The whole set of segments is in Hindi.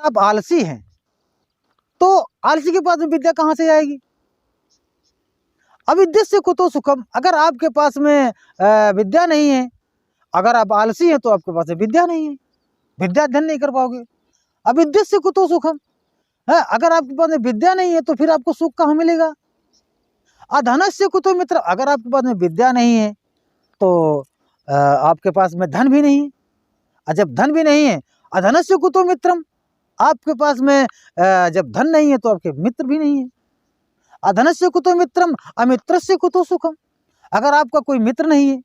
आप आलसी हैं तो आलसी के पास में विद्या कहाँ से आएगी? अविद्यस्य कुतो सुखम। अगर आपके पास में विद्या नहीं है, अगर आप आलसी हैं तो आपके पास में विद्या नहीं है, विद्या अध्ययन नहीं कर पाओगे। अविद्यस्य कुतो सुखम है, अगर आपके पास में विद्या नहीं है तो फिर आपको सुख कहाँ मिलेगा? अधनस्य कुतो मित्र। अगर आपके पास में विद्या नहीं है तो आपके पास में धन भी नहीं है, और जब धन भी नहीं है, अधनस्य कुतो मित्रम। आपके पास में जब धन नहीं है तो आपके मित्र भी नहीं है। अधनस्य कुतो मित्रम अमित्रस्य कुतो सुखम। अगर आपका कोई मित्र नहीं है,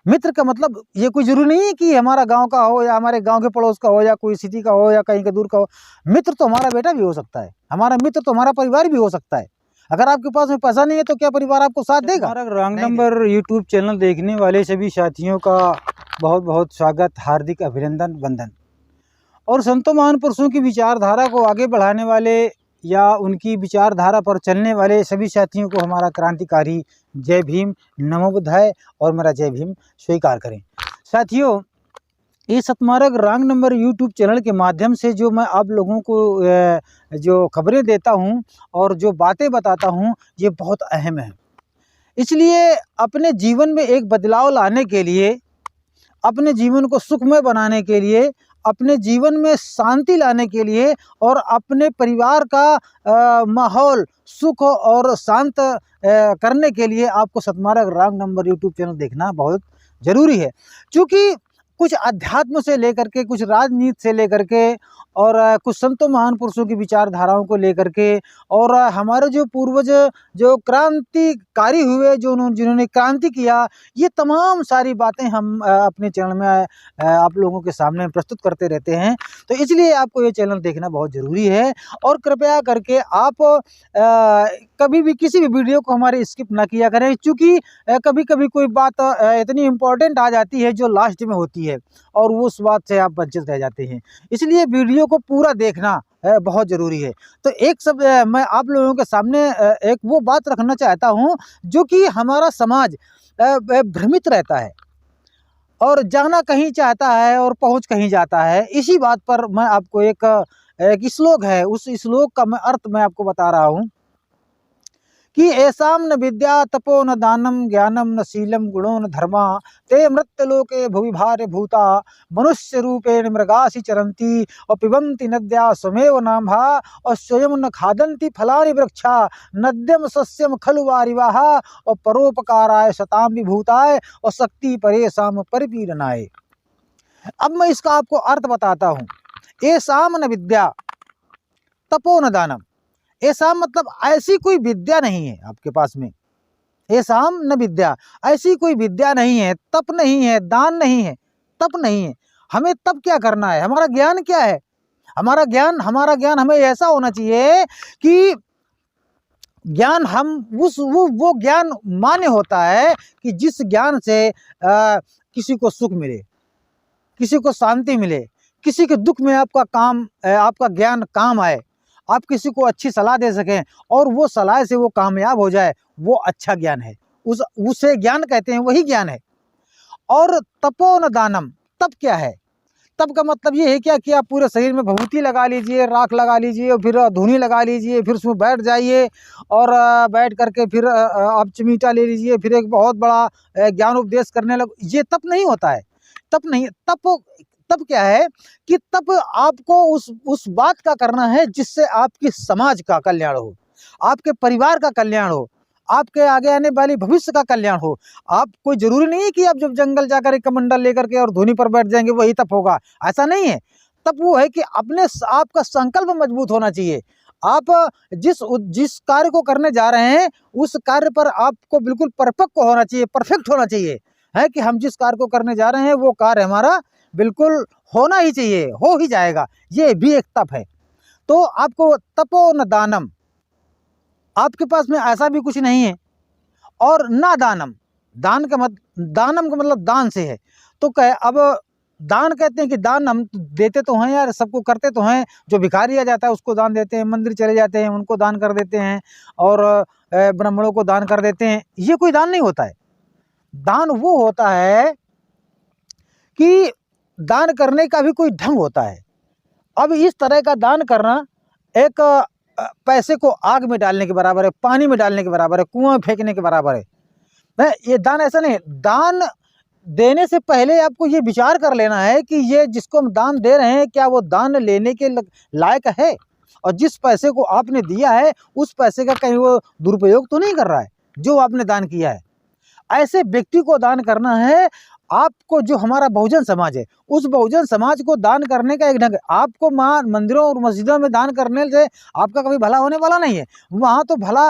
मित्र का मतलब ये कोई जरूरी नहीं है कि हमारा गांव का हो या हमारे गांव के पड़ोस का हो या कोई सिटी का हो या कहीं का दूर का हो। मित्र तो हमारा बेटा भी हो सकता है, हमारा मित्र तो हमारा परिवार भी हो सकता है। अगर आपके पास में पैसा नहीं है तो क्या परिवार आपको साथ देगा? हमारा रॉन्ग नंबर यूट्यूब चैनल देखने वाले सभी साथियों का बहुत बहुत स्वागत, हार्दिक अभिनंदन, वंदन। और संतों महान पुरुषों की विचारधारा को आगे बढ़ाने वाले या उनकी विचारधारा पर चलने वाले सभी साथियों को हमारा क्रांतिकारी जय भीम, नमो बुद्धाय और मेरा जय भीम स्वीकार करें। साथियों, इस सतमार्ग रॉन्ग नंबर यूट्यूब चैनल के माध्यम से जो मैं आप लोगों को जो खबरें देता हूं और जो बातें बताता हूं, ये बहुत अहम है। इसलिए अपने जीवन में एक बदलाव लाने के लिए, अपने जीवन को सुखमय बनाने के लिए, अपने जीवन में शांति लाने के लिए और अपने परिवार का माहौल सुख और शांत करने के लिए आपको सतमार्ग रॉन्ग नंबर यूट्यूब चैनल देखना बहुत ज़रूरी है। क्योंकि कुछ अध्यात्म से लेकर के, कुछ राजनीति से लेकर के और कुछ संतों महान पुरुषों की विचारधाराओं को लेकर के और हमारे जो पूर्वज जो क्रांतिकारी हुए, जो जिन्होंने क्रांति किया, ये तमाम सारी बातें हम अपने चैनल में आप लोगों के सामने प्रस्तुत करते रहते हैं। तो इसलिए आपको ये चैनल देखना बहुत ज़रूरी है। और कृपया करके आप कभी भी किसी भी वीडियो को हमारे स्किप ना किया करें, क्योंकि कभी कभी कोई बात इतनी इम्पोर्टेंट आ जाती है जो लास्ट में होती है और वो उस बात से आप वंचित रह जाते हैं। इसलिए वीडियो को पूरा देखना बहुत ज़रूरी है। तो एक सब मैं आप लोगों के सामने एक वो बात रखना चाहता हूँ जो कि हमारा समाज भ्रमित रहता है और जाना कहीं चाहता है और पहुँच कहीं जाता है। इसी बात पर मैं आपको एक श्लोक है, उस श्लोक का मैं अर्थ मैं आपको बता रहा हूँ कि ऐसाम न विद्या तपो न दानम ज्ञानम न शीलम गुणो न धर्मा ते मृत्युलोके भुवि भार्य भूता मनुष्य रूपेण मृगासी चरंती और पिबंती नद्या स्वमेव नाम्भा और स्वयं न खादंती फलानि वृक्षा नद्यम सस्यम खलु वारिवाहा और परोपकाराय शताम विभूताय और शक्ति परेशाम परिपीडनाय। अब मैं इसका आपको अर्थ बताता हूँ। ऐसाम न विद्या तपो न दानम। ऐसा मतलब ऐसी कोई विद्या नहीं है आपके पास में। ऐसाम न विद्या, ऐसी कोई विद्या नहीं है, तप नहीं है, दान नहीं है, तप नहीं है। हमें तप क्या करना है? हमारा ज्ञान क्या है? हमारा ज्ञान हमें ऐसा होना चाहिए कि ज्ञान हम वो ज्ञान मान्य होता है कि जिस ज्ञान से किसी को सुख मिले, किसी को शांति मिले, किसी के दुख में आपका ज्ञान काम आए, आप किसी को अच्छी सलाह दे सकें और वो सलाह से वो कामयाब हो जाए, वो अच्छा ज्ञान है। उसे ज्ञान कहते हैं, वही ज्ञान है। और तपो न दानम, तप क्या है? तप का मतलब ये है क्या कि आप पूरे शरीर में भभूति लगा लीजिए, राख लगा लीजिए और फिर धूनी लगा लीजिए, फिर उसमें बैठ जाइए और बैठ करके फिर आप चिमीटा ले लीजिए, फिर एक बहुत बड़ा ज्ञान उपदेश करने लग। ये तप नहीं होता है। तप नहीं, तप क्या है कि तप आपको उस बात का करना है जिससे आपके समाज का कल्याण हो, आपके परिवार का कल्याण हो, आपके आगे आने वाली भविष्य का कल्याण हो। आप कोई जरूरी नहीं है कि आप जब जंगल जाकर एक कमंडल लेकर के और धूनी पर बैठ जाएंगे वही तप होगा, ऐसा नहीं है। तप वो है कि अपने आपका संकल्प मजबूत होना चाहिए। आप जिस कार्य को करने जा रहे हैं उस कार्य पर आपको बिल्कुल परिपक्व होना चाहिए, परफेक्ट होना चाहिए, है कि हम जिस कार्य को करने जा रहे हैं वो कार्य हमारा बिल्कुल होना ही चाहिए, हो ही जाएगा। ये भी एक तप है। तो आपको तपो न दानम, आपके पास में ऐसा भी कुछ नहीं है। और ना दानम, दानम का मतलब दान से है। तो कहे अब दान कहते हैं कि दान हम देते तो हैं यार, सबको करते तो हैं। जो भिखारी आ जाता है उसको दान देते हैं, मंदिर चले जाते हैं उनको दान कर देते हैं और ब्राह्मणों को दान कर देते हैं। ये कोई दान नहीं होता है। दान वो होता है कि दान करने का भी कोई ढंग होता है अब इस तरह का दान करना एक पैसे को आग में डालने के बराबर है, पानी में डालने के बराबर है, कुआं में फेंकने के बराबर है। ये दान ऐसा नहीं है। दान देने से पहले आपको ये विचार कर लेना है कि ये जिसको हम दान दे रहे हैं क्या वो दान लेने के लायक है, और जिस पैसे को आपने दिया है उस पैसे का कहीं वो दुरुपयोग तो नहीं कर रहा है जो आपने दान किया है। ऐसे व्यक्ति को दान करना है। आपको जो हमारा बहुजन समाज है, उस बहुजन समाज को दान करने का एक ढंग है। आपको मंदिरों और मस्जिदों में दान करने से आपका कभी भला होने वाला नहीं है। वहाँ तो भला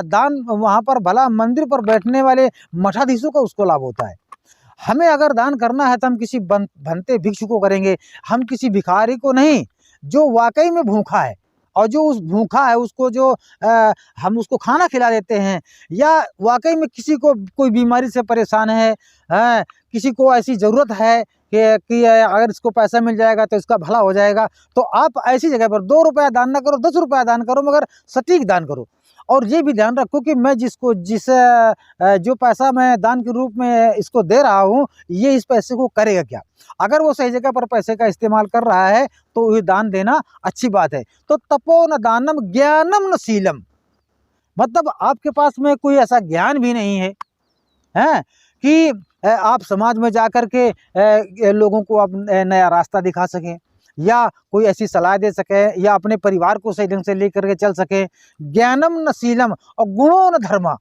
दान, वहाँ पर भला मंदिर पर बैठने वाले मठाधीशों का उसको लाभ होता है। हमें अगर दान करना है तो हम किसी भंते भिक्षु को करेंगे, हम किसी भिखारी को नहीं, जो वाकई में भूखा है और जो उस भूखा है उसको जो हम उसको खाना खिला देते हैं, या वाकई में किसी को कोई बीमारी से परेशान है, किसी को ऐसी ज़रूरत है कि अगर इसको पैसा मिल जाएगा तो इसका भला हो जाएगा, तो आप ऐसी जगह पर 2 रुपया दान ना करो, 10 रुपया दान करो, मगर सटीक दान करो। और ये भी ध्यान रखो कि मैं जो पैसा मैं दान के रूप में इसको दे रहा हूँ, ये इस पैसे को करेगा क्या। अगर वो सही जगह पर पैसे का इस्तेमाल कर रहा है तो ये दान देना अच्छी बात है। तो तपो न दानम ज्ञानम न शीलम, मतलब आपके पास में कोई ऐसा ज्ञान भी नहीं है, कि आप समाज में जाकर के लोगों को आप नया रास्ता दिखा सकें, या कोई ऐसी सलाह दे सके, या अपने परिवार को सही ढंग से लेकर के चल सके। ज्ञानम न शीलम और गुणों न धर्मा,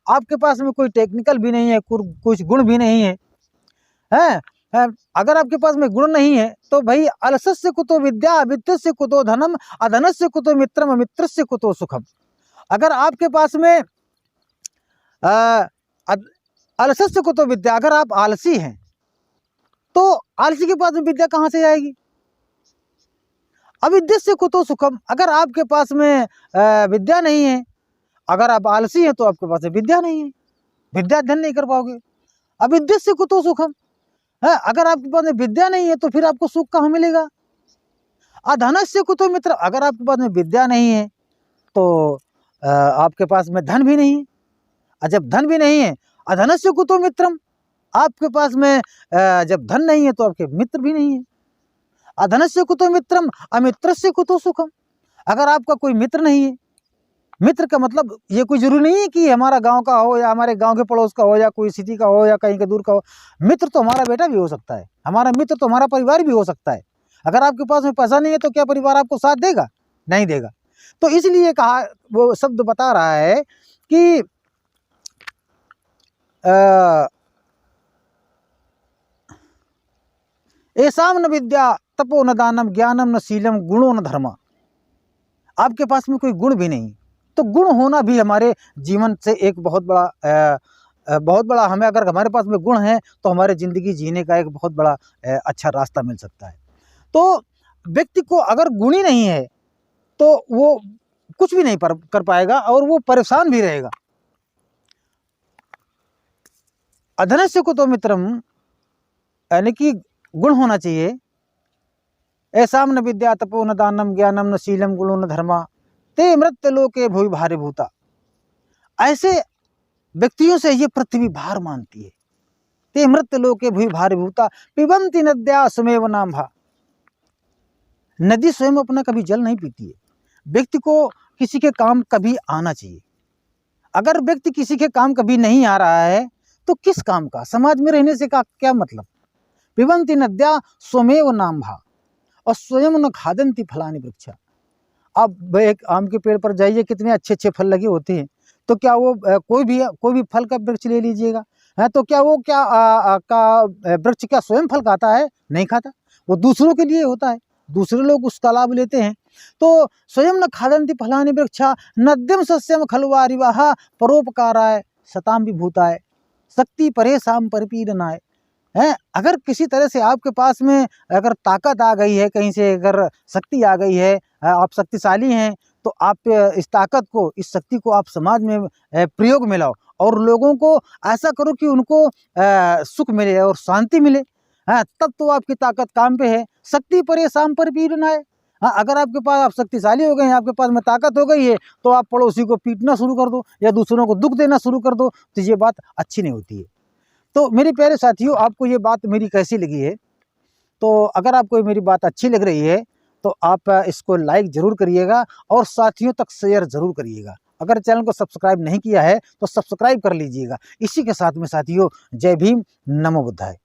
आपके पास में कोई टेक्निकल भी नहीं है, कुछ गुण भी नहीं है, अगर आपके पास में गुण नहीं है तो भाई अलसस्य कुतो विद्या, अविद्यस्य कुतो धनम, अधनस्य कुतो मित्रम, अमित्रस्य कुतो सुखम। अगर आपके पास में अलसस्य कुतो विद्या, अगर आप आलसी हैं तो आलसी के पास में विद्या कहाँ से आएगी। अविद्यस्य कुतो सुखम, अगर आपके पास में विद्या नहीं है, अगर आप आलसी हैं तो आपके पास में विद्या नहीं है, विद्या अध्ययन नहीं कर पाओगे। अविद्यस्य कुतो सुखम, अगर आपके पास में विद्या नहीं है तो फिर आपको सुख कहाँ मिलेगा। अधनस्य कुतो मित्र, अगर आपके पास में विद्या नहीं है तो आपके पास में धन भी नहीं है, और जब धन भी नहीं है, अधनस्य कुतो मित्रम, आपके पास में जब धन नहीं है तो आपके मित्र भी नहीं है। अधनस्य कुतो मित्रम, अमित्रस्य कुतो सुखम, अगर आपका कोई मित्र नहीं है, मित्र का मतलब ये कोई जरूरी नहीं है कि हमारा गांव का हो, या हमारे गांव के पड़ोस का हो, या कोई सिटी का हो, या कहीं के दूर का हो। मित्र तो हमारा बेटा भी हो सकता है, हमारा मित्र तो हमारा परिवार भी हो सकता है। अगर आपके पास में पैसा नहीं है तो क्या परिवार आपको साथ देगा? नहीं देगा। तो इसलिए कहा, वो शब्द बता रहा है कि ऐसाम न विद्या तपो न दानम ज्ञानम न शीलम गुणो न धर्मा, आपके पास में कोई गुण भी नहीं, तो गुण होना भी हमारे जीवन से एक बहुत बड़ा हमें, अगर हमारे पास में गुण है तो हमारे ज़िंदगी जीने का एक बहुत बड़ा अच्छा रास्ता मिल सकता है। तो व्यक्ति को अगर गुण ही नहीं है तो वो कुछ भी नहीं कर पाएगा और वो परेशान भी रहेगा। अधनस्य कुतो मित्रम, यानी कि गुण होना चाहिए। ऐसाम न विद्या तपो न दानम ज्ञानम न शीलम गुणो न धर्मा, ते मृत्य लोके भूय भारी भूता, ऐसे व्यक्तियों से ये पृथ्वी भार मानती है। ते मृत्य लोके भूय भारी भूता पिबंती नद्या स्वमेव नाम्भा, नदी स्वयं अपना कभी जल नहीं पीती है। व्यक्ति को किसी के काम कभी आना चाहिए। अगर व्यक्ति किसी के काम कभी नहीं आ रहा है तो किस काम का, समाज में रहने से का क्या मतलब। पिबंती नद्या स्वमेव नाम्भा और स्वयं न खादंती फलानि वृक्षा। आप एक आम के पेड़ पर जाइए, कितने अच्छे अच्छे फल लगे होते हैं, तो क्या वो कोई भी फल का वृक्ष ले लीजिएगा, है तो क्या वो वृक्ष क्या स्वयं फल खाता है? नहीं खाता, वो दूसरों के लिए होता है, दूसरे लोग उसका लाभ लेते हैं। तो स्वयं न खादंती फलानि वृक्षा नद्यम सस्यम खलुवारिवाहा परोपकाराय सताम विभूताय शक्ति परेशान परिपीडनाय। है, अगर किसी तरह से आपके पास में अगर ताकत आ गई है, कहीं से अगर शक्ति आ गई है, आप शक्तिशाली हैं, तो आप इस ताकत को, इस शक्ति को आप समाज में प्रयोग में लाओ और लोगों को ऐसा करो कि उनको सुख मिले और शांति मिले। हाँ, तब तो आपकी ताकत काम पे है। शक्ति परेशान पर पीड़ना है। हाँ, अगर आपके पास, आप शक्तिशाली हो गए हैं, आपके पास में ताकत हो गई है, तो आप पड़ोसी को पीटना शुरू कर दो या दूसरों को दुख देना शुरू कर दो, तो ये बात अच्छी नहीं होती है। तो मेरे प्यारे साथियों, आपको ये बात मेरी कैसी लगी है? तो अगर आपको मेरी बात अच्छी लग रही है तो आप इसको लाइक ज़रूर करिएगा और साथियों तक शेयर ज़रूर करिएगा। अगर चैनल को सब्सक्राइब नहीं किया है तो सब्सक्राइब कर लीजिएगा। इसी के साथ में साथियों, जय भीम, नमो बुद्धाय।